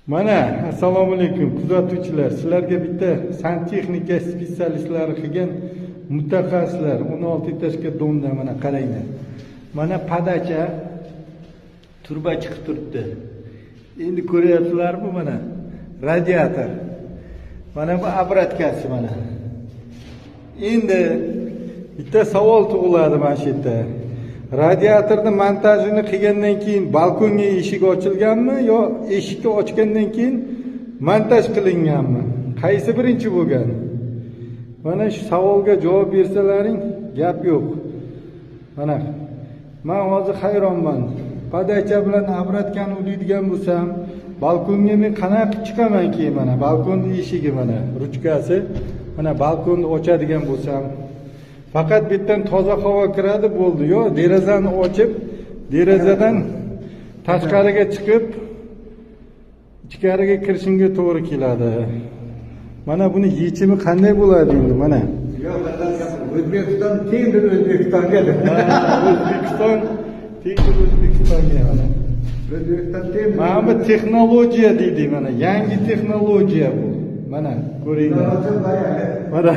Mana, assalomu alaykum kuzatuvchilar. Sizlarga bitta santexnika spetsialistlari qilgan mutaxassislar 16 etажga donda mana qaranglar. Mana padacha turba chiqib turibdi. Endi ko'ryapsizlarmi mana? Radiator. Mana bu obраткasi mana. Endi bitta savol tug'iladi mana shu yerda. Radiatorni montajini qilgandan keyin balkonga eshik ochilganmi yo eshikni ochgandan keyin montaj qilinganmi? Qaysi birinchi bo'lgan? Mana shu savolga javob bersalaring, gap yo'q. Mana men hozir hayronman. Padacha bilan obраткani ulaydigan bo'lsam, balkonga men qanaqa chiqaman keyin mana balkonning eshigi mana ruchkasi. Mana balkonni ochadigan bo'lsam, faqat bu yerdan toza havo kiradi bo'ldi. Yo, derazani ochib, derazadan tashqariga chiqib, ichkariga kirishimga to'g'ri keladi. Mana buni yechimi qanday bo'ladi endi mana? O'zbekiston tengdir O'zbekistonga. O'zbekiston tengdir O'zbekistonga mana. O'zbekiston tengdir. Mana bu texnologiya deydi mana, yangi texnologiya bu. Mana ko'ringlar. Mana